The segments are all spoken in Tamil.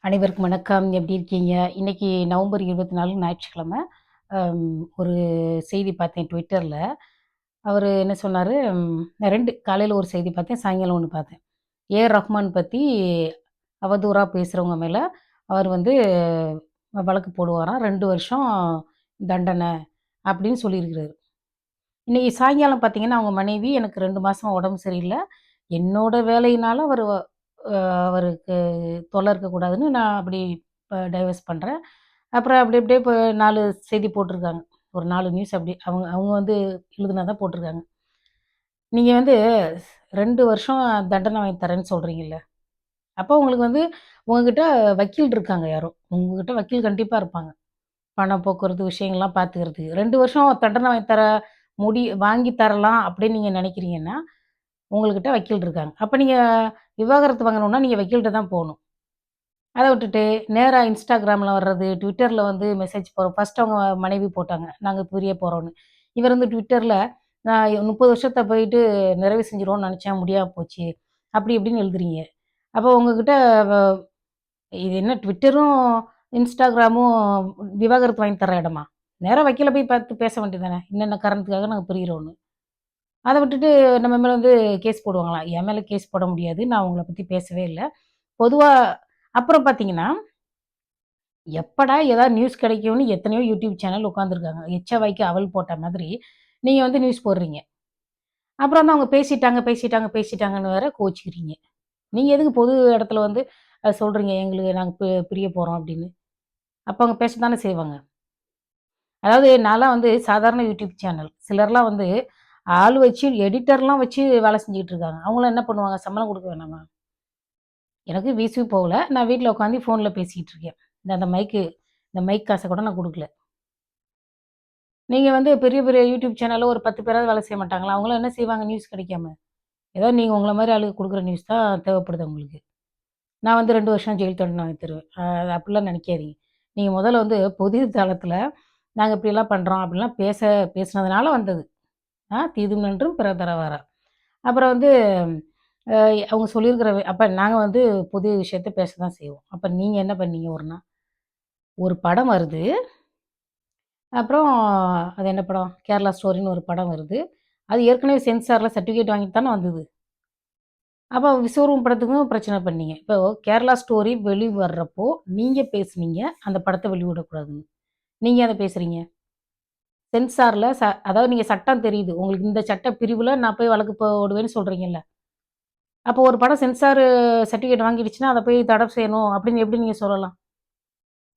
அனைவருக்கும் வணக்கம். எப்படி இருக்கீங்க? இன்னைக்கு நவம்பர் 24 ஞாயிற்றுக்கிழமை. ஒரு செய்தி பார்த்தேன் ட்விட்டர்ல. அவரு என்ன சொன்னாரு, 2 காலையில ஒரு செய்தி பார்த்தேன், சாயங்காலம் ஒண்ணு பார்த்தேன். ரஹ்மான் பத்தி அவதூறா பேசுறவங்க மேல அவர் வந்து வழக்கு போடுவாராம். 2 வருஷம் தண்டனை அப்படின்னு சொல்லியிருக்கிறாரு. இன்னைக்கு சாயங்காலம் பார்த்தீங்கன்னா, அவங்க மனைவி எனக்கு 2 மாசமா உடம்பு சரியில்ல. என்னோட வேலையினால அவருக்கு தொல்ல இருக்கக்கூடாதுன்னு நான் அப்படி டைவர்ஸ் பண்றேன். அப்புறம் அப்படி அப்படியே இப்போ 4 செய்தி போட்டிருக்காங்க. ஒரு 4 நியூஸ் அப்படி அவங்க அவங்க வந்து எழுதுனதா போட்டிருக்காங்க. நீங்க வந்து 2 வருஷம் தண்டனை வாங்கி தரேன்னு சொல்றீங்கல்ல. அப்போ உங்களுக்கு வந்து உங்ககிட்ட வக்கீல் இருக்காங்க யாரோ. உங்ககிட்ட வக்கீல் கண்டிப்பா இருப்பாங்க. பணம் போக்குவரத்து விஷயங்கள்லாம் பார்த்துக்கிறதுக்கு. 2 வருஷம் தண்டனை வாங்கி தரலாம் அப்படின்னு நீங்க நினைக்கிறீங்கன்னா, உங்ககிட்ட வக்கீல் இருக்காங்க. அப்ப நீங்க விவாகரத்து வாங்கணும்னா, நீங்க வக்கீல்ட்ட தான் போணும். அத விட்டுட்டு, நேரா Instagramல வர்றது, Twitterல வந்து மெசேஜ் போடுற ஃபர்ஸ்ட்டு அவங்க மனைவி போட்டாங்க. நாங்க பிரிய போறோம்ன்னு. இவர் வந்து Twitterல நான் 30 வருஷத்த போயிட்டு நிறைவு செஞ்சுருவோம்னு நெனச்சேன், முடியாம போச்சு. அப்படி இப்படின்னு எழுதுறீங்க. அப்போ உங்ககிட்ட வ இது என்ன Twitterரும், Instagramமும் விவாகரத்து வாங்கி தர இடமா? நேரா வக்கீல போய் பார்த்து பேச வேண்டியது தானே. இன்னென்ன காரணத்துக்காக நாங்க பிரியிறோம்ன்னு. அத விட்டுட்டு நம்ம மேல வந்து கேஸ் போடுவாங்களாம். என் மேல கேஸ் போட முடியாது. நான் உங்கள பத்தி பேசவே இல்ல. பொதுவா அப்புறம் பார்த்தீங்கன்னா எப்படா ஏதாவது நியூஸ் கிடைக்கும்னு எத்தனையோ யூடியூப் சேனல் உட்காந்துருக்காங்க. எச்ச வாய்க்கு அவல் போட்ட மாதிரி, நீங்க வந்து நியூஸ் போடுறீங்க. அப்புறம் வந்து அவங்க பேசிட்டாங்கன்னு வேற கோவிச்சுக்கிறீங்க. நீங்க எதுக்கு பொது இடத்துல வந்து சொல்றீங்க, எங்களுக்கு நாங்க பிரிய போறோம் அப்படின்னு. அப்ப அவங்க பேசத்தானே செய்வாங்க. அதாவது நான்லாம் வந்து சாதாரண யூடியூப் சேனல். சிலர்லாம் வந்து ஆள் வச்சு எடிட்டர்லாம் வச்சு வேலை செஞ்சுட்டு இருக்காங்க. அவங்கலாம் என்ன பண்ணுவாங்க? சம்பளம் குடுக்க வேணாமா? எனக்கு வீசுவே போகல. நான் வீட்ல உட்காந்து ஃபோன்ல பேசிக்கிட்டு இருக்கேன். இந்த மைக் காச கூட நான் குடுக்கல. நீங்க வந்து பெரிய, பெரிய யூடியூப் சேனல்ல ஒரு 10 பேராவது வேலை செய்ய மாட்டாங்களா? அவங்கலாம் என்ன செய்வாங்க நியூஸ் கிடைக்காம? ஏதோ நீங்க உங்கள மாரி ஆளுங்க குடுக்குற நியூஸ் தான் தேவைப்படுது உங்களுக்கு. நான் வந்து 2 வருஷம் ஜெயில் தண்டனை வாங்கி தருவேன். அப்படிலாம் நெனைக்காதீங்க. நீங்க முதல்ல வந்து பொது தளத்தில நாங்க இப்படிலாம் பண்றோம் அப்படிலாம் பேசினதுனால வந்தது. தீதும் நன்றும் பிறர் தர வாரா. அப்புறம் வந்து அ அவங்க சொல்லியிருக்கிற அப்ப நாங்க வந்து பொது விஷயத்த பேச தான் செய்வோம். அப்ப நீங்க என்ன பண்ணீங்க ஒரு நாள்? ஒரு படம் வருது. அப்புறம் அது என்ன படம்? கேரளா ஸ்டோரின்னு ஒரு படம் வருது. அது ஏற்கனவே சென்சார்ல சர்டிஃபிகேட் வாங்கிட்டு தானே வந்தது. அப்ப விஸ்வரூபம் படத்துக்கும் பிரச்சனை பண்ணீங்க. இப்போ கேரளா ஸ்டோரி வெளிவர்றப்போ, நீங்க பேசுனீங்க, அந்த படத்த வெளிவிடக்கூடாதுன்னு. நீங்க அத பேசுறீங்க. சென்சார்ல அதாவது நீங்க சட்டம் தெரியுது. உங்களுக்கு இந்த சட்ட பிரிவுல நான் போய் வழக்கு போடுவேன்னு சொல்றீங்கல்ல. அப்போ ஒரு படம் சென்சார் சர்டிஃபிகேட் வாங்கிடுச்சுன்னா, அத போய் தடை செய்யணும் அப்படின்னு எப்படி நீங்க சொல்லலாம்?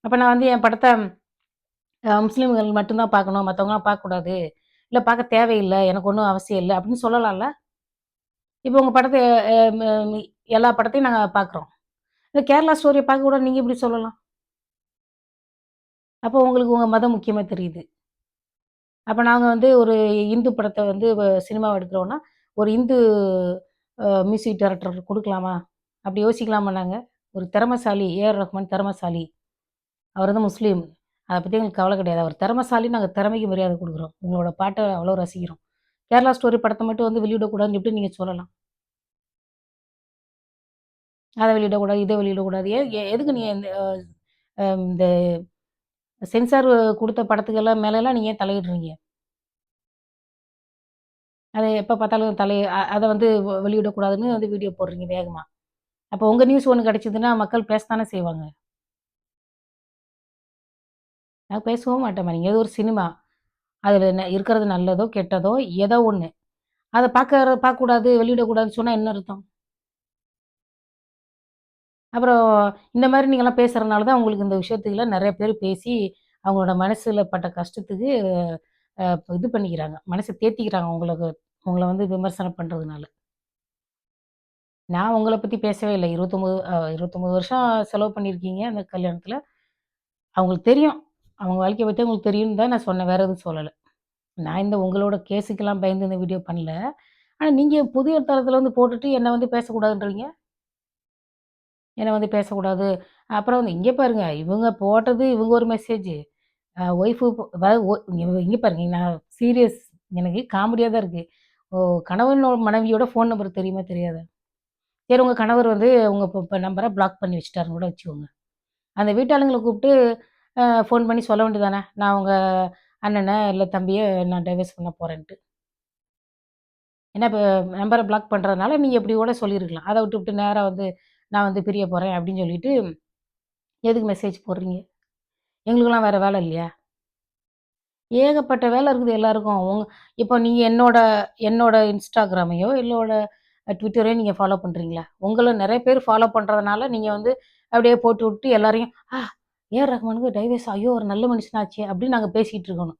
அப்ப நான் வந்து என் படத்த முஸ்லிம்கள் மட்டும் தான் பார்க்கணும், மத்தவங்கலாம் பார்க்கக்கூடாது. இல்ல பார்க்க தேவையில்ல, எனக்கு ஒண்ணும் அவசியம் இல்ல அப்படின்னு சொல்லலாம்ல? இப்போ உங்க படத்த அ ம எல்லா படத்தையும் நாங்க பார்க்குறோம். இந்த கேரளா ஸ்டோரிய பார்க்கக்கூடாதுன்னு நீங்க எப்படி சொல்லலாம்? அப்போ உங்களுக்கு உங்க மதம் முக்கியமா தெரியுது. அப்ப நாங்க வந்து ஒரு இந்து படத்த வந்து சினிமாவ எடுக்கிறோம்னா, ஒரு இந்து மியூசிக் டைரக்டர் குடுக்கலாமா? அப்படி யோசிக்கலாமா நாங்க? ஒரு திறமைசாலி ரஹ்மான் திறமைசாலி. அவர் வந்து முஸ்லீம். அத பத்தி எங்களுக்கு கவல கிடையாது. அவர் திறமைசாலின்னு நாங்க திறமைக்கு மரியாதை குடுக்குறோம். உங்களோட பாட்ட அவ்வளோ ரசிக்கிறோம். கேரளா ஸ்டோரி படத்த மட்டும் வந்து வெளியிடக்கூடாதுன்னு எப்படி நீங்க சொல்லலாம்? அத வெளியிடக்கூடாது, இத வெளியிடக்கூடாது. எதுக்கு நீங்க இந்த சென்சார் குடுத்த படத்துக்கெல்லாம் மேலலாம் நீங்க ஏன் தலையிடுறீங்க? அத எப்ப பார்த்தாலும் அத வந்து வெளியிடக்கூடாதுன்னு வந்து வீடியோ போடுறீங்க வேகமா. அப்போ உங்க நியூஸ் ஒண்ணு கிடைச்சதுன்னா, மக்கள் பேசத்தானே செய்வாங்க. நான் பேசவும் மாட்டேன்மா. நீங்க ஏதோ ஒரு சினிமா. அதுல இருக்கிறது நல்லதோ, கெட்டதோ ஏதோ ஒண்ணு. அத பார்க்கக்கூடாது, வெளியிடக்கூடாதுன்னு சொன்னா என்ன அர்த்தம்? அப்புறம் இந்த மாரி நீங்கலாம் பேசுறனால தான் உங்களுக்கு இந்த விஷயத்துக்குலாம் நெறைய பேர் பேசி, அவங்களோட மனசுல பட்ட கஷ்டத்துக்கு அ இது பண்ணிக்கிறாங்க. மனச தேத்திக்கிறாங்க உங்கள வந்து விமர்சனம் பண்றதுனால. நான் உங்கள பத்தி பேசவே இல்ல. 29 வருஷம் செலவு பண்ணியிருக்கீங்க அந்த கல்யாணத்துல. அவங்களுக்கு தெரியும். அவங்க வாழ்க்கைய பத்தி அவங்களுக்கு தெரியும்னு தான் நான் சொன்னேன். வேற எதுவும் சொல்லல. நான் இந்த உங்களோட கேஸுக்கெல்லாம் பயந்து இந்த வீடியோ பண்ணல. ஆனா நீங்க புதிய தளத்துல வந்து போட்டுட்டு என்ன வந்து பேசக்கூடாதுன்றீங்க. என்ன வந்து பேசக்கூடாது. அப்புறம் வந்து இங்க பாருங்க, இவங்க போட்டது இவங்க ஒரு மெசேஜ். ஒய்ஃபு அதாவது இங்க பாருங்க நான் சீரியஸ் எனக்கு காமெடியா தான் இருக்கு. ஓ கணவனோட மனைவியோட ஃபோன் நம்பர் தெரியுமா? தெரியாதா? சரி உங்க கணவர் வந்து உங்க நம்பர பிளாக் பண்ணி வச்சுட்டாருன்னு கூட வச்சுக்கோங்க. அந்த வீட்டாளுங்கள கூப்பிட்டு ஃபோன் பண்ணி சொல்ல வேண்டியது தானே, நான் உங்க அண்ணன இல்ல தம்பிய நான் டைவர்ஸ் பண்ண போறேன்ட்டு. ஏன்னா இப்ப நம்பர பிளாக் பண்றதுனால நீங்க இப்படி கூட சொல்லியிருக்கலாம். அத விட்டுப்புட்டு நேரா வந்து நான் வந்து பிரிய போறேன் அப்படின்னு சொல்லிட்டு, எதுக்கு மெசேஜ் போடுறீங்க? எங்களுக்கெல்லாம் வேற வேலை இல்லையா? ஏகப்பட்ட வேலை இருக்குது எல்லாருக்கும். இப்போ நீங்க என்னோட என்னோட Instagramமையோ, இல்லோட Twitterரையோ நீங்க ஃபாலோ பண்றீங்களா? உங்கள நெறைய பேர் ஃபாலோ பண்றதுனால, நீங்க வந்து அப்படியே போட்டு விட்டு எல்லாரையும், ஏ.ஆர். ரஹ்மானுக்கு டைவர்ஸ் ஐயோ! ஒரு நல்ல மனுஷனாச்சே! அப்படின்னு நாங்க பேசிட்டு இருக்கணும்.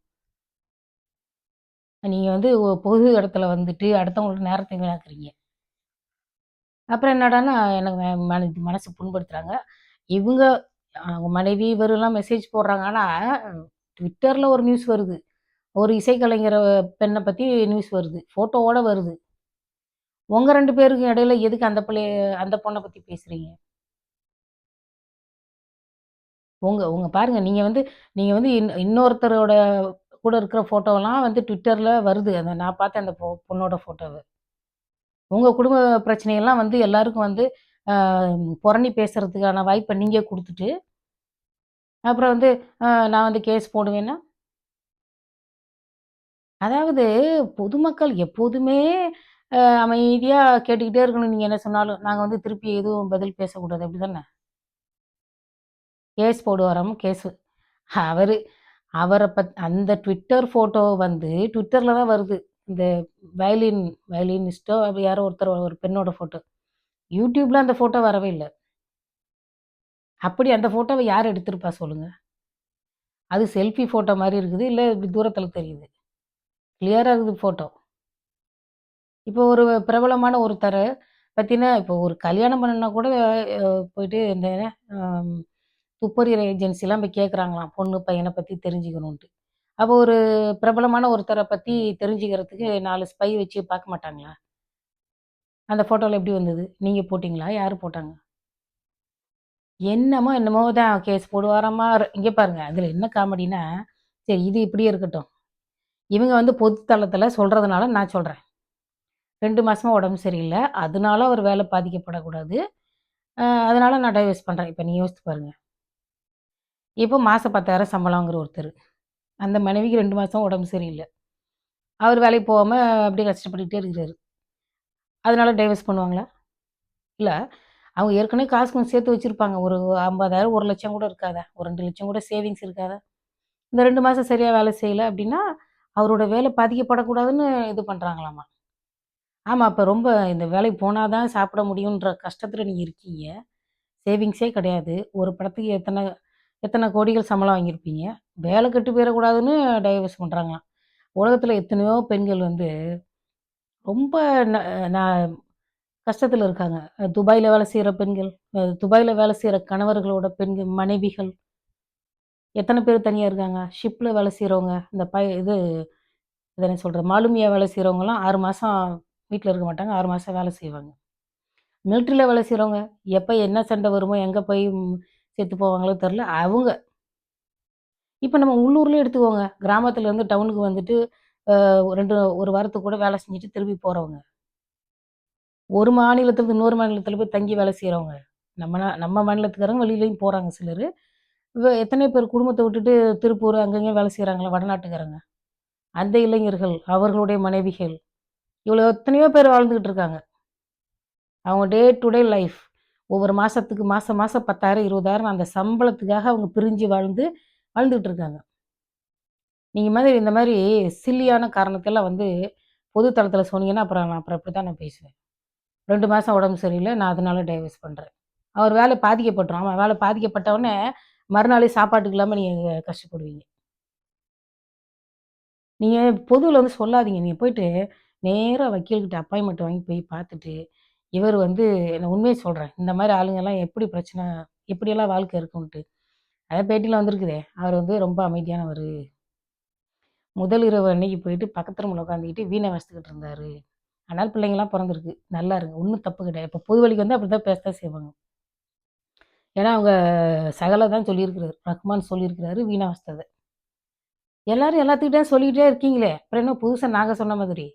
நீங்க வந்து பொது இடத்துல வந்துட்டு அடுத்தவங்களோட நேரத்த வீணாக்குறீங்க. அப்புறம் என்னடான்னா, எனக்கு மனசு புண்படுத்துறாங்க. இவுங்க அவங்க மனைவி இவரெல்லாம் மெசேஜ் போடுறாங்க. ஆனா, Twitterல ஒரு நியூஸ் வருது. ஒரு இசைக்கலைஞர பெண்ண பத்தி நியூஸ் வருது. ஃபோட்டோவோட வருது. உங்க 2 பேருக்கு இடையில எதுக்கு அந்த பொண்ண பத்தி பேசுறீங்க? உங்க உங்க பாருங்க நீங்க வந்து இன்னொருத்தரோட கூட இருக்கிற ஃபோட்டோலாம் வந்து Twitterல வருது. நான் பார்த்தேன் அந்த பொண்ணோட ஃபோட்டோவ. உங்க குடும்ப பிரச்சனையெல்லாம் வந்து எல்லாருக்கும் வந்து அ புரணி பேசுறதுக்கான வாய்ப்ப நீங்க குடுத்துட்டு, அப்புறம் வந்து நான் வந்து கேஸ் போடுவேன்னா, அதாவது பொதுமக்கள் எப்போதுமே அமைதியா கேட்டுக்கிட்டே இருக்கணும். நீங்க என்ன சொன்னாலும். நாங்க வந்து திருப்பி எதுவும் பதில் பேசக்கூடாது. அப்படிதானே? கேஸ் போடுவாராம் கேஸு. அவரு அவர அந்த ட்விட்டர் ஃபோட்டோ வந்து ட்விட்டர்ல தான் வருது. இந்த வயலின் வயலினிஸ்ட்டோ யாரோ ஒருத்தர் ஒரு பெண்ணோட ஃபோட்டோ. யூடியூப்ல அந்த ஃபோட்டோ வரவே இல்ல. அப்படி அந்த ஃபோட்டோவ யார் எடுத்திருப்பா சொல்லுங்க? அது செல்ஃபி ஃபோட்டோ மாரி இருக்குது. இல்ல இப்படி தூரத்தில தெரியுது. கிளியரா இருக்குது ஃபோட்டோ. இப்போ ஒரு பிரபலமான ஒருத்தர பத்தின இப்போ ஒரு கல்யாணம் பண்ணணும்னா கூட போயிட்டு இந்த அம் துப்பறியிற ஏஜென்சிலாம் போய் கேட்குறாங்களாம். பொண்ணு, பையன பத்தி தெரிஞ்சுக்கணுன்ட்டு. அப்போ ஒரு பிரபலமான ஒருத்தர பத்தி தெரிஞ்சுக்கிறதுக்கு 4 ஸ்பை வச்சு பார்க்க மாட்டாங்களா? அந்த ஃபோட்டோல எப்படி வந்தது? நீங்க போட்டீங்களா? யாரு போட்டாங்க? என்னமோ என்னமோ தான் கேஸ் போடுவாராம்மா. இங்க பாருங்க. அதில என்ன காமெடின்னா, சரி இது இப்படியே இருக்கட்டும். இவங்க வந்து பொது தளத்தில சொல்றதுனால நான் சொல்றேன். 2 மாசமா உடம்பு சரியில்ல. அதனால அவர் வேலை பாதிக்கப்படக்கூடாது. அதனால நான் டைவர்ஸ் பண்றேன். இப்ப நீங்க யோசிச்சு பாருங்க. இப்போ மாசம் 10,000 சம்பளம் வாங்குற ஒருத்தரு. அந்த மனைவிக்கு 2 மாசம் உடம்பு சரியில்ல. அவர் வேலைக்கு போகாம அப்படியே கஷ்டப்பட்டுக்கிட்டே இருக்கிறாரு. அதனால டைவர்ஸ் பண்ணுவாங்களா? இல்ல. அவங்க ஏற்கனவே காசு கொஞ்சம் சேர்த்து வச்சிருப்பாங்க. ஒரு 50,000 1,00,000 கூட இருக்காதா? ஒரு 2,00,000 கூட சேவிங்ஸ் இருக்காதா? இந்த 2 மாசம் சரியா வேலை செய்யல அப்படின்னா, அவரோட வேலை பாதிக்கப்படக்கூடாதுன்னு இது பண்றாங்களாமா. ஆமா. அப்ப ரொம்ப இந்த வேலைக்கு போனா தான் சாப்பிட முடியுன்ற கஷ்டத்துல நீங்க இருக்கீங்க. சேவிங்ஸே கிடையாது. ஒரு படத்துக்கு எத்தன எத்தன கோடிகள் சம்பளம் வாங்கியிருப்பீங்க. வேலை கெட்டு போயிறக்கூடாதுன்னு டைவர்ஸ் பண்றாங்களாம். உலகத்துல எத்தனையோ பெண்கள் வந்து ரொம்ப ந நான் கஷ்டத்துல இருக்காங்க. துபாய்ல வேலை செய்ற பெண்கள், துபாய்ல வேலை செய்ற கணவர்களோட பெண்கள் மனைவிகள் எத்தன பேர் தனியா இருக்காங்க. ஷிப்ல வேலை செய்றவங்க, இந்த இது இத என்ன சொல்றது, மாலுமியா வேலை செய்றவங்கலாம் 6 மாசம் வீட்ல இருக்க மாட்டாங்க. 6 மாசம் வேலை செய்வாங்க. மிலிட்டரில வேலை செய்றவங்க, எப்ப என்ன சண்டை வருமோ, எங்க போய் செத்து போவாங்களோ தெரியல. அவங்க இப்ப நம்ம உள்ளூர்லயே எடுத்துக்கோங்க. கிராமத்துல இருந்து டவுனுக்கு வந்துட்டு, 1 வாரத்துக்கு கூட வேலை செஞ்சுட்டு திரும்பி போறவங்க. ஒரு மாநிலத்திலிருந்து இன்னொரு மாநிலத்தில போய் தங்கி வேலை செய்றவங்க. நம்ம மாநிலத்துக்காரங்க வெளியிலயும் போறாங்க சிலரு. எத்தனையோ பேர் குடும்பத்த விட்டுட்டு திருப்பூர் அங்க இங்கேயும் வேலை செய்றாங்கல்ல வடநாட்டுக்காரங்க. அந்த இளைஞர்கள், அவர்களுடைய மனைவிகள், இவ்வளோ எத்தனையோ பேர் வாழ்ந்துகிட்டு இருக்காங்க. அவங்க டே டு டே லைஃப். ஒவ்வொரு மாசத்துக்கு மாசம் மாசம் 10,000 20,000 அந்த சம்பளத்துக்காக அவங்க பிரிஞ்சு வாழ்ந்துட்டு இருக்காங்க. இந்த மாரி சில்லியான காரணத்தெல்லாம் வந்து பொது தளத்தில சொன்னீங்கன்னா, அப்புறம் இப்படித்தான் நான் பேசுவேன். 2 மாசம் உடம்பு சரியில்ல. நான் அதனால டைவர்ஸ் பண்றேன். அவர் வேலை பாதிக்கப்பட்டுரும். ஆமா வேலை பாதிக்கப்பட்ட உடனே மறுநாளே சாப்பாட்டுக்கு இல்லாம நீங்க கஷ்டப்படுவீங்க. நீங்க பொதுவுல வந்து சொல்லாதீங்க. நீங்க போயிட்டு நேரா வக்கீல்கிட்ட அப்பாயின்ட்மென்ட் வாங்கி போய் பார்த்துட்டு, இவர் வந்து நான் உண்மைய சொல்றேன். இந்த மாரி ஆளுங்கலாம் எப்படி பிரச்சனை எப்படியெல்லாம் வாழ்க்கை இருக்குன்ட்டு. அதான் பேட்டில வந்திருக்குதே. அவர் வந்து ரொம்ப அமைதியானவரு. முதல் இரவு அன்னைக்கு போயிட்டு பக்கத்து ரூம்ல உட்காந்துக்கிட்டு வீணை வாசிச்சுக்கிட்டு இருந்தாரு. அதனால பிள்ளைங்கலாம் பொறந்திருக்கு. நல்லா இருங்க. ஒண்ணும் தப்பு கிடையாது. இப்ப பொது வழிக்கு வந்தா அப்படித்தான் பேசத்தான் செய்வாங்க. ஏன்னா அவங்க சகல தான் சொல்லியிருக்கிறாரு. ரஹ்மான் சொல்லியிருக்கிறாரு வீணா வாசிச்சத. எல்லாரும் எல்லாத்துக்கிட்டயும் சொல்லிக்கிட்டே இருக்கீங்களே! அப்புறம் என்ன புதுசா நாங்க சொன்ன மாதிரி?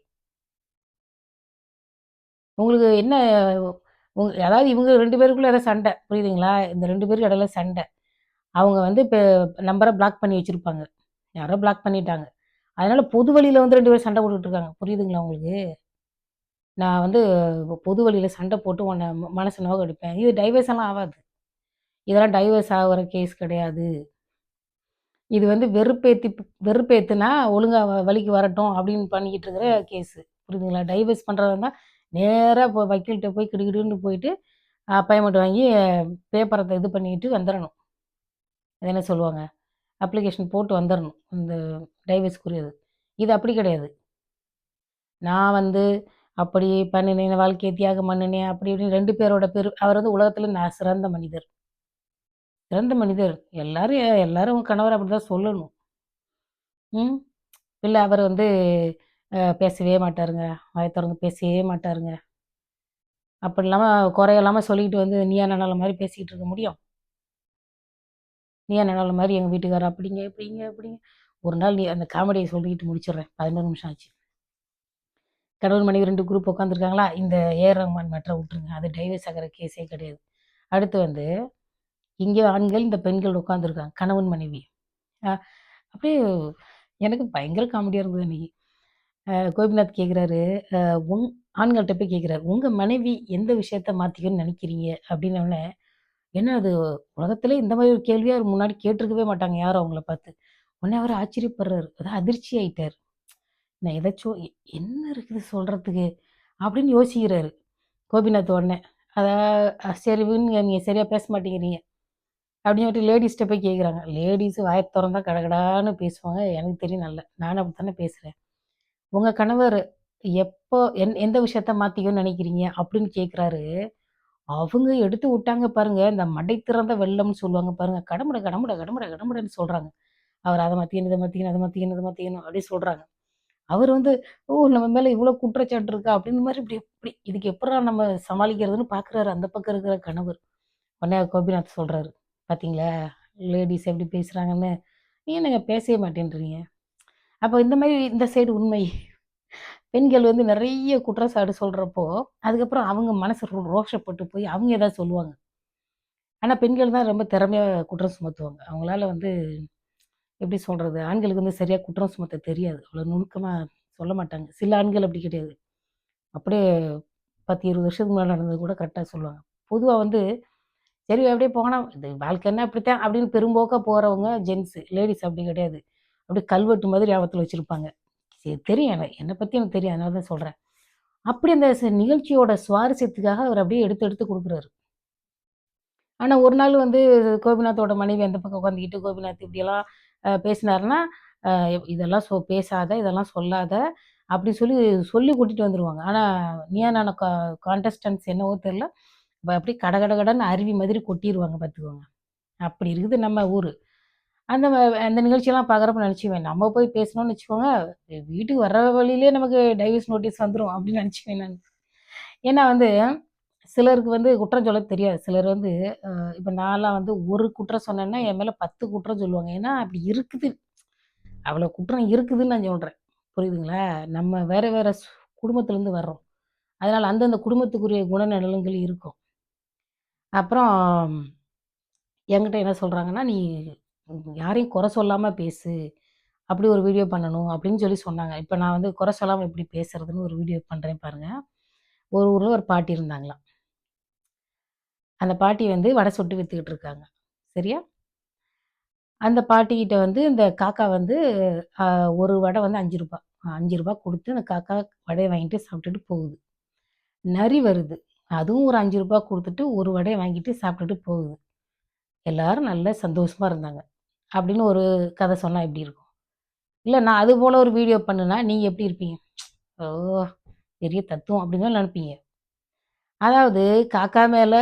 உங்களுக்கு என்ன அதாவது இவங்க 2 பேருக்குள்ள ஏதோ சண்டை. புரியுதுங்களா? இந்த 2 பேருக்கு இடையில சண்டை. அவங்க வந்து இப்போ நம்பரை பிளாக் பண்ணி வச்சுருப்பாங்க. யாரோ பிளாக் பண்ணிட்டாங்க. அதனால பொது வழியில வந்து 2 பேரும் சண்டை போட்டுட்டு இருக்காங்க. புரியுதுங்களா உங்களுக்கு? நான் வந்து பொது வழியில சண்டை போட்டு உன்ன மனச நோகடிப்பேன். இது டைவர்ஸ் எல்லாம் ஆவாது. இதெல்லாம் டைவர்ஸ் ஆகுற கேஸ் கிடையாது. இது வந்து வெறுப்பேத்துனா ஒழுங்கா வழிக்கு வரட்டும் அப்படின்னு பண்ணிக்கிட்டு இருக்கிற கேஸு. புரியுதுங்களா? டைவர்ஸ் பண்றதா இருந்தா நேரா வக்கீல்ட்ட போய் கிடுகிடுன்னு போயிட்டு அப்பாயின்மெண்ட் வாங்கி பேப்பர இது பண்ணிட்டு வந்துரணும். அது என்ன சொல்லுவாங்க? அப்ளிகேஷன் போட்டு வந்துரணும். இந்த டைவர்ஸ்க்குரியது. இது அப்படி கிடையாது. நான் வந்து அப்படி பண்ணினேன், வாழ்க்கைய தியாகம் பண்ணுனேன், அப்படி இப்படின்னு 2 பேரோட அவர் வந்து உலகத்தில நான் சிறந்த மனிதர். சிறந்த மனிதர். எல்லாரும் எல்லாரும் உங்க கணவர அப்படிதான் சொல்லணும். ம். இல்ல அவர் வந்து பேசவே மாட்டாருங்க. வாய தொறந்து பேசவே மாட்டாருங்க. அப்படி இல்லாம குறை இல்லாம சொல்லிக்கிட்டு வந்து நீயா நானால மாரி பேசிக்கிட்டு இருக்க முடியும்? நீயா நானால மாரி எங்க வீட்டுக்காரர் அப்படிங்க, இப்படிங்க, இப்படிங்க. ஒரு நாள் நீ அந்த காமெடிய சொல்லிக்கிட்டு முடிச்சிடுறேன். 11 நிமிஷம் ஆச்சு. கணவன் மனைவி 2 குரூப் உட்காந்துருக்காங்களா? இந்த ஏஆர் ரஹ்மான் மேட்டர விட்டுருங்க. அது டைவர்ஸ் ஆகுற கேஸே கிடையாது. அடுத்து வந்து இங்க ஆண்கள், இந்த பெண்கள் உட்காந்துருக்காங்க. கணவன் மனைவி. அ அப்படியே எனக்கு பயங்கர காமெடியா இருந்தது அன்னைக்கு. கோபிநாத் கேட்குறாரு, உங் ஆண்கள்ட்ட போய் கேட்குறாரு, "உங்க மனைவி எந்த விஷயத்த மாத்திக்கணும்னு நெனைக்கிறீங்க?" அப்படின்னோனே, என்ன அது உலகத்திலே இந்த மாரி ஒரு கேள்விய அவரு முன்னாடி கேட்டுருக்கவே மாட்டாங்க யாரும் அவங்கள பார்த்து. உடனே அவரு ஆச்சரியப்படுறாரு. அதான் அதிர்ச்சி ஆயிட்டாரு. நான் ஏதாச்சும் என்ன இருக்குது சொல்றதுக்கு? அப்படின்னு யோசிக்கிறாரு. கோபிநாத் உடனே. அத சரி விடுங்க நீங்க சரியா பேச மாட்டேங்கிறீங்க. அப்படின்னு சொல்லிட்டு லேடீஸ்ட்ட போய் கேட்குறாங்க. லேடீஸ் வாய தொறந்தா கடகடான்னு பேசுவாங்க. எனக்கு தெரியும் நல்லா. நானும் அப்படித்தானே பேசுறேன். உங்க கணவர் எப்போ எந்த விஷயத்த மாத்திக்கணும்னு நினைக்கிறீங்க? அப்படின்னு கேட்குறாரு. அவங்க எடுத்து விட்டாங்க பாருங்க. இந்த மடை திறந்த வெள்ளம்னு சொல்லுவாங்க பாருங்க. கடமுட கடமுட கடமுட கடமுடன்னு சொல்றாங்க. அவர் அத மாத்திக்கணும், இத மாத்திக்கணும், அத மாத்திக்கணும், இத மாத்திக்கணும் அப்படின்னு சொல்றாங்க. அவர் வந்து, "ஓ! நம்ம மேல இவ்ளோ குற்றச்சாட்டு இருக்கா?" அப்படின்ற மாரி இப்படி இப்படி இதுக்கு எப்புட்றா நம்ம சமாளிக்கிறதுன்னு பார்க்குறாரு அந்த பக்கம் இருக்கிற கணவர். உடனே கோபிநாத் சொல்றாரு, "பாத்தீங்களா? லேடீஸ் எப்படி பேசுறாங்கன்னு. ஏன் பேசவே மாட்டேன்றீங்க?" அப்ப இந்த மாரி இந்த சைடு உண்மை. பெண்கள் வந்து நெறைய குற்றச்சாட்டு சொல்றப்போ, அதுக்கப்புறம் அவங்க மனசு ரோஷப்பட்டு போய் அவங்க ஏதாவது சொல்லுவாங்க. ஆனா பெண்கள் தான் ரொம்ப திறமையா குற்றம் சுமத்துவாங்க. அவங்களால வந்து எப்படி சொல்றது? ஆண்களுக்கு வந்து சரியா குற்றம் சுமத்த தெரியாது. அவ்வளோ நுணுக்கமா சொல்ல மாட்டாங்க. சில ஆண்கள் அப்படி கிடையாது. அப்படியே 10, 20 வருஷத்துக்கு முன்னாடி நடந்தது கூட கரெக்ட்டா சொல்லுவாங்க. பொதுவா வந்து சரி அப்படியே போனா இது வாழ்க்கைன்னா இப்படித்தான் அப்படின்னு பெரும்போக்கா போறவங்க ஜென்ஸு. லேடீஸ் அப்படி கிடையாது. அப்படியே கல்வெட்டு மாதிரி ஞாபகத்துல வச்சிருப்பாங்க. சரி தெரியும் என்ன பத்தி எனக்கு தெரியும். அதனால தான் சொல்றேன். அப்படி அந்த நிகழ்ச்சியோட சுவாரஸ்யத்துக்காக அவர் அப்படியே எடுத்து எடுத்து குடுக்குறாரு. ஆனா ஒரு நாள் வந்து கோபிநாத்தோட மனைவி அந்த பக்கம் உட்காந்துக்கிட்டு கோபிநாத் இப்படியெல்லாம் பேசினாருன்னா, அ இதெல்லாம் பேசாத, இதெல்லாம் சொல்லாத அப்படி சொல்லி சொல்லி கூட்டிட்டு வந்துருவாங்க. ஆனா நீயா நானா கான்டெஸ்டன்ட்ஸ் என்னவோ தெரியல. அப்படியே கட கட கடன்னு அருவி மாதிரி கொட்டிருவாங்க பார்த்துக்கோங்க. அப்படி இருக்குது நம்ம ஊரு. அந்த அந்த நிகழ்ச்சியெல்லாம் பார்க்குறப்ப நினச்சுக்குவேன், நம்ம போய் பேசினோம்னு வச்சுக்கோங்க, வீட்டுக்கு வர்ற வழியிலேயே நமக்கு டைவர்ஸ் நோட்டீஸ் வந்துரும் அப்படின்னு நினச்சுக்குவேன் நானு. ஏன்னா வந்து சிலருக்கு வந்து குற்றம் சொல்ல தெரியாது. சிலர் வந்து இப்ப நான்லாம் வந்து ஒரு குற்றம் சொன்னேன்னா, என் மேல 10 குற்றம் சொல்லுவாங்க. ஏன்னா அப்படி இருக்குது. அவ்வளோ குற்றம் இருக்குதுன்னு நான் சொல்றேன். புரியுதுங்களா? நம்ம வேற வேற குடும்பத்திலேருந்து வர்றோம். அதனால அந்தந்த குடும்பத்துக்குரிய குணநலன்கள் இருக்கும். அப்புறம் என்கிட்ட என்ன சொல்றாங்கன்னா, "நீ யாரையும் குறை சொல்லாம பேசு. அப்படி ஒரு வீடியோ பண்ணணும்." அப்படின்னு சொல்லி சொன்னாங்க. இப்ப நான் வந்து குறை சொல்லாம எப்படி பேசுறதுன்னு ஒரு வீடியோ பண்றேன் பாருங்க. ஒரு ஊர்ல ஒரு பாட்டி இருந்தாங்களாம். அந்த பாட்டி வந்து வடை சுட்டு வித்துக்கிட்டு இருக்காங்க. சரியா? அந்த பாட்டிகிட்ட வந்து இந்த காக்கா வந்து அ ஒரு வடை வந்து ரூ. 5 ரூ. 5 குடுத்து அந்த காக்கா வடைய வாங்கிட்டு சாப்பிட்டுட்டு போகுது. நரி வருது. அதுவும் ஒரு ரூ. 5 குடுத்துட்டு ஒரு வடைய வாங்கிட்டு சாப்பிட்டுட்டு போகுது. எல்லாரும் நல்லா சந்தோஷமா இருந்தாங்க. அப்படின்னு ஒரு கதை சொன்னா எப்படி இருக்கும்? இல்ல நான் அது போல ஒரு வீடியோ பண்ணுனா, நீங்க எப்படி இருப்பீங்க? ஓ! பெரிய தத்துவம் அப்படின்னு தான் நெனைப்பீங்க. அதாவது காக்கா மேல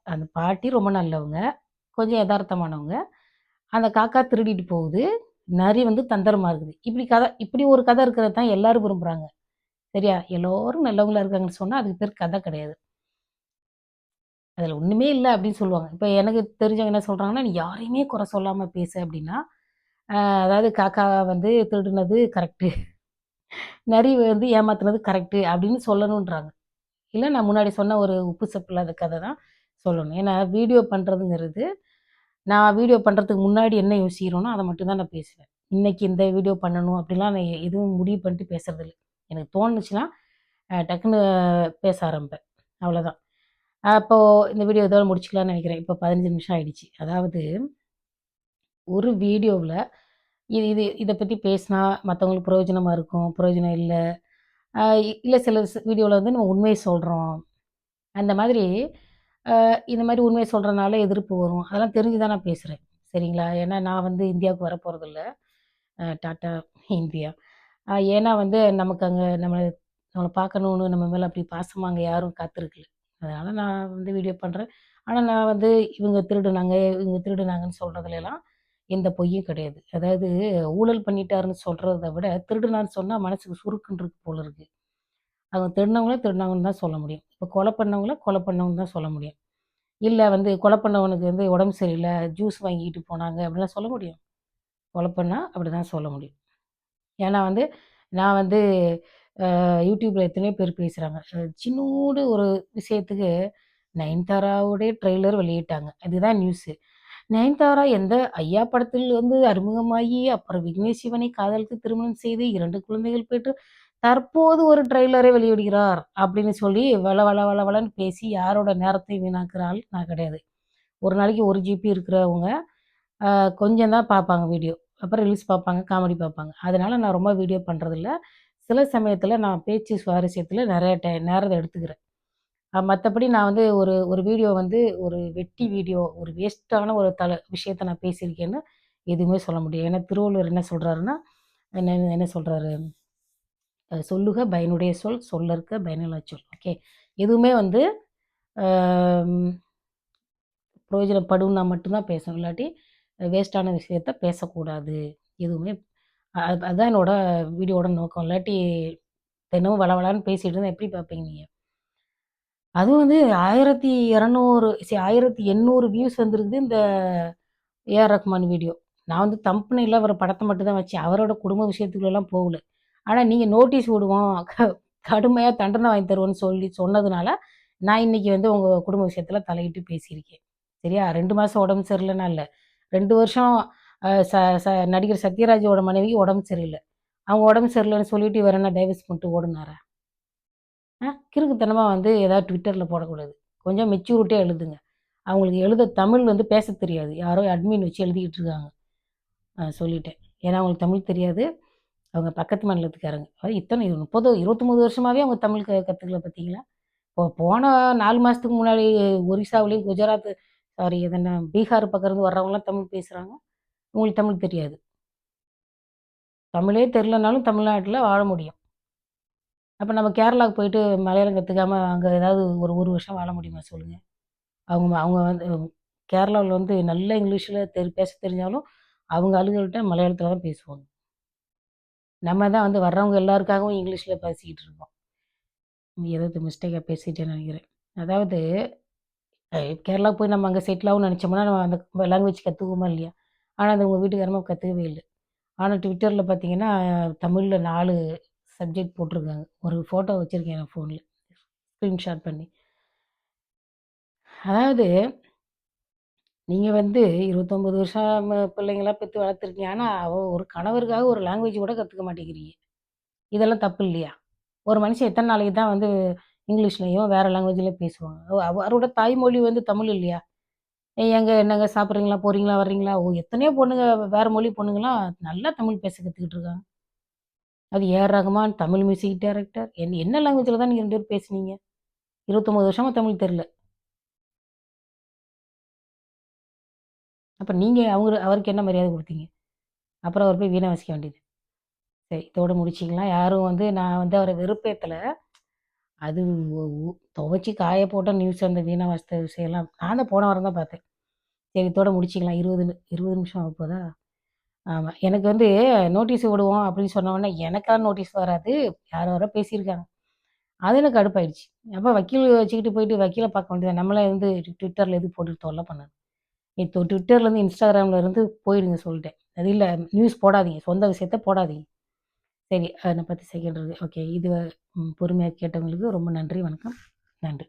அந்த பாட்டி ரொம்ப நல்லவங்க. கொஞ்சம் எதார்த்தமானவங்க. அந்த காக்கா திருடிட்டு போகுது. நரி வந்து தந்திரமா இருக்குது. இப்படி ஒரு கதை இருக்கிறது தான் எல்லாரும் விரும்புறாங்க. சரியா? எல்லோரும் நல்லவங்களா இருக்காங்கன்னு சொன்னா, அதுக்கு பேர் கதை கிடையாது. அதுல ஒண்ணுமே இல்ல அப்படின்னு சொல்லுவாங்க. இப்ப எனக்கு தெரிஞ்சவங்க என்ன சொல்றாங்கன்னா, "நீ யாரையுமே குறை சொல்லாம பேசு" அப்படின்னா, அதாவது காக்கா வந்து திருடுனது கரெக்ட்டு. நரி வந்து ஏமாத்துனது கரெக்ட்டு அப்படின்னு சொல்லணுன்றாங்க. இல்ல நான் முன்னாடி சொன்ன ஒரு உப்பு சப்பு இல்லாத கதை தான் சொல்லணும். ஏன்னா வீடியோ பண்றதுங்கிறது நான் வீடியோ பண்ணுறதுக்கு முன்னாடி என்ன யோசிக்கிறேனோ அதை மட்டும் தான் நான் பேசுவேன். இன்னைக்கு இந்த வீடியோ பண்ணணும் அப்படிலாம் நான் எதுவும் முடிவு பண்ணிட்டு பேசுறதில்ல. எனக்கு தோணுச்சுன்னா டக்குன்னு பேச ஆரம்பிப்பேன். அவ்வளோதான். அப்போ இந்த வீடியோ இதோட முடிச்சுக்கலாம்னு நினைக்கிறேன். இப்போ 15 நிமிஷம் ஆயிடுச்சு. அதாவது ஒரு வீடியோவுல இது இது இத பத்தி பேசினா மத்தவங்களுக்கு பிரயோஜனமா இருக்கும், பிரயோஜனம் இல்ல. இல்ல சில வீடியோல வந்து நம்ம உண்மைய சொல்றோம். அந்த மாதிரி இந்த மாரி உண்மைய சொல்றனால எதிர்ப்பு வரும். அதெல்லாம் தெரிஞ்சு தான் நான் பேசுறேன். சரிங்களா? ஏன்னா நான் வந்து இந்தியாவுக்கு வரப்போறதில்ல. Tata India. ஏன்னா வந்து நமக்கு அங்க நம்மள பார்க்கணும்னு நம்ம மேல அப்படி பாசமா அங்க யாரும் காத்திருக்கல. அதனால நான் வந்து வீடியோ பண்றேன். ஆனா நான் வந்து இவங்க திருடுனாங்க, இவங்க திருடுனாங்கன்னு சொல்றதுலலாம் எந்த பொய்யும் கிடையாது. அதாவது ஊழல் பண்ணிட்டாருன்னு சொல்றத விட, திருடுனான்னு சொன்னா மனசுக்கு சுருக்குன்னு இருக்கு போல இருக்கு. அவங்க திருடுனவங்கள திருடுனாங்கன்னு தான் சொல்ல முடியும். இப்ப கொலை பண்ணவங்கள கொலை பண்ணவங்கன்னு தான் சொல்ல முடியும். இல்ல வந்து கொலை பண்ணவனுக்கு வந்து உடம்பு சரியில்ல, ஜூஸ் வாங்கிட்டு போனாங்க அப்படிலாம் சொல்ல முடியும். கொலை பண்ணா அப்படிதான் சொல்ல முடியும். ஏன்னா வந்து நான் வந்து யூடியூப்ல எத்தனையோ பேர் பேசுறாங்க. சின்னூண்டு ஒரு விஷயத்துக்கு நயன்தாராவுடைய ட்ரெய்லர் வெளியிட்டாங்க. அதுதான் நியூஸு. நயன்தாரா எந்த ஐயா படத்தில் வந்து அறிமுகமாகி, அப்புறம் விக்னேஷ் சிவனை காதலித்து திருமணம் செய்து 2 குழந்தைகள் பெற்று, தற்போது ஒரு ட்ரெய்லரை வெளியிடுகிறார். அப்படின்னு சொல்லி வள வள வள வளன்னு பேசி யாரோட நேரத்தையும் வீணாக்குற ஆள் நான் கிடையாது. ஒரு நாளைக்கு 1 ஜிபி இருக்கிறவங்க, கொஞ்சம் தான் பார்ப்பாங்க வீடியோ. அப்புறம் ரீல்ஸ் பார்ப்பாங்க, காமெடி பார்ப்பாங்க. அதனால நான் ரொம்ப வீடியோ பண்றதில்ல. சில சமயத்தில நான் பேச்சு சுவாரஸ்யத்தில நெறைய நேரத்த எடுத்துக்கிறேன். மத்தபடி நான் வந்து ஒரு ஒரு வீடியோ வந்து ஒரு வெட்டி வீடியோ, ஒரு வேஸ்ட்டான ஒரு விஷயத்த நான் பேசியிருக்கேன்னு எதுவுமே சொல்ல முடியாது. ஏன்னா திருவள்ளுவர் என்ன சொல்றாருன்னா, என்ன என்ன சொல்றாரு? "சொல்லுக பயனுடைய சொல், சொல்லற்க பயனில்லா சொல்." ஓகே. எதுவுமே வந்து அ பிரயோஜனப்படும்னா மட்டும் தான் பேசணும். இல்லாட்டி வேஸ்ட்டான விஷயத்த பேசக்கூடாது. எதுவுமே அதான் என்னோட வீடியோவோட நோக்கம். இல்லாட்டி தினமும் வளவளன்னு பேசிட்டு இருந்தா எப்படி பார்ப்பீங்க நீங்க? அதுவும் வந்து 1200 1800 வியூஸ் வந்திருக்குது இந்த ஏஆர் ரஹ்மான் வீடியோ. நான் வந்து தம்பனயில்ல அவர படத்த மட்டும் தான் வச்சேன். அவரோட குடும்ப விஷயத்துக்குள்ளலாம் போகல. ஆனா நீங்க நோட்டீஸ் விடுவோம், கடுமையா தண்டனை வாங்கி தருவோம்ன்னு சொல்லி சொன்னதுனால, நான் இன்னைக்கு வந்து உங்க குடும்ப விஷயத்துல தலையிட்டு பேசியிருக்கேன். சரியா? 2 மாசம் உடம்பு சரியில்லன்னா இல்ல. 2 வருஷம் அ ச ச நடிகர் சத்யராஜோட மனைவிக்கு உடம்பு சரியில்ல. அவங்க உடம்பு சரியில்லன்னு சொல்லிட்டு இவரு என்ன டைவர்ஸ் பண்ணிட்டு ஓடுனாரா? கிறுக்குத்தனமா வந்து ஏதாவது ட்விட்டர்ல போடக்கூடாது. கொஞ்சம் மெச்சூரிட்டியா எழுதுங்க. அவங்களுக்கு எழுத தமிழ் வந்து பேசத் தெரியாது. யாரோ அட்மின் வச்சு எழுதிக்கிட்டு இருக்காங்க. சொல்லிட்டேன். ஏன்னா அவங்களுக்கு தமிழ் தெரியாது. அவங்க பக்கத்து மாநிலத்துக்காரங்க. அது இத்தனை 30, 23 வருஷமாவே அவங்க தமிழ் கத்துக்கல பார்த்தீங்களா? போன 4 மாசத்துக்கு முன்னாடி ஒரிசாவிலயும், சாரி அது என்ன பீகார் பக்கம் இருந்து வர்றவங்கலாம் தமிழ் பேசுறாங்க. உங்களுக்கு தமிழ் தெரியாது. தமிழே தெரிலனாலும் தமிழ்நாட்டுல வாழ முடியும். அப்ப நம்ம கேரளாவுக்கு போயிட்டு மலையாளம் கத்துக்காம அங்க ஏதாவது ஒரு 1 வருஷம் வாழ முடியுமா சொல்லுங்க? அவங்க அவங்க வந்து கேரளாவுல வந்து நல்ல இங்கிலீஷ்ல பேச தெரிஞ்சாலும், அவங்க ஆளுங்கள்ட்ட மலையாளத்தில தான் பேசுவாங்க. நம்ம தான் வந்து வர்றவங்க எல்லாருக்காகவும் இங்கிலீஷ்ல பேசிக்கிட்டு இருக்கோம். ஏதோ மிஸ்டேக்கா பேசிட்டேன்னு நெனைக்கிறேன். அதாவது அ கேரளா போய் நம்ம அங்க செட்டில் ஆகணும்னு நெனச்சோம்னா, நம்ம அந்த லாங்குவேஜ் கத்துக்குவோமா இல்லையா? ஆனா அது உங்க வீட்டுக்காரம்மா கத்துக்கவே இல்ல. ஆனா ட்விட்டர்ல பார்த்தீங்கன்னா, தமிழ்ல 4 சப்ஜெக்ட் போட்டிருக்காங்க. ஒரு ஃபோட்டோ வச்சிருக்கேன் என் ஃபோன்ல. ஸ்கிரீன்ஷாட் பண்ணி. அதாவது நீங்க வந்து 29 வருஷம் பிள்ளைங்கலாம் பெத்து வளர்த்துருக்கீங்க. ஆனா, ஒரு கணவருக்காக ஒரு லாங்குவேஜ் கூட கத்துக்க மாட்டேங்கிறீங்க. இதெல்லாம் தப்பு இல்லையா? ஒரு மனுஷன் எத்தன நாளைக்கு தான் வந்து இங்கிலீஷ்லயும், வேற லாங்குவேஜ்லயும் பேசுவாங்க. அவரோட தாய்மொழி வந்து தமிழ் இல்லையா? ஏங்க என்னங்க சாப்பிடுறீங்களா? போறீங்களா? வர்றீங்களா? எத்தனையோ பொண்ணுங்க வேற மொழி பொண்ணுங்கலாம் நல்லா தமிழ் பேச கத்துக்கிட்டு இருக்காங்க. அது A R Rahman, Tamil music director. என்ன லாங்குவேஜ்ல தான் நீங்க 2 பேரும் பேசுனீங்க? 29 வருஷமா தமிழ் தெரியல. அப்ப நீங்க அவருக்கு என்ன மரியாதை குடுத்தீங்க? அப்புறம் அவர் போய் வீணா வசிக்க வேண்டியது. சரி இதோட முடிச்சுக்கலாம். யாரும் வந்து நான் வந்து அவர வெறுப்பேத்தல. அது ஒ ஒ துவச்சு காய போட்ட நியூஸ் அந்த வீணா வாசித்த விஷயம்லாம் நான் தான் போன வாரம் தான் பார்த்தேன். சரி இதோட முடிச்சுக்கலாம். 20 நிமிஷம் ஆகப்போதா? ஆமா. எனக்கு வந்து நோட்டீஸ் விடுவோம் அப்படின்னு சொன்ன உடனே எனக்கா நோட்டீஸ் வராது. யாரோ யாரோ பேசியிருக்காங்க. அது எனக்கு கடுப்பாயிடுச்சு. அப்ப வக்கீல் வச்சுக்கிட்டு போயிட்டு வக்கீல பார்க்க வேண்டியது தானே. நம்மளே வந்து ட்விட்டர்ல எதுக்கு போட்டு தொல்ல பண்ணணும். இப்போ ட்விட்டர்லேருந்து, இன்ஸ்டாகிராம்ல இருந்து போயிடுங்க சொல்லிட்டேன். அது இல்ல நியூஸ் போடாதீங்க. சொந்த விஷயத்த போடாதீங்க. சரி. அத பத்தி செகண்ட் இருக்கு. ஓகே. இது பொறுமையா கேட்டவங்களுக்கு ரொம்ப நன்றி. வணக்கம். நன்றி.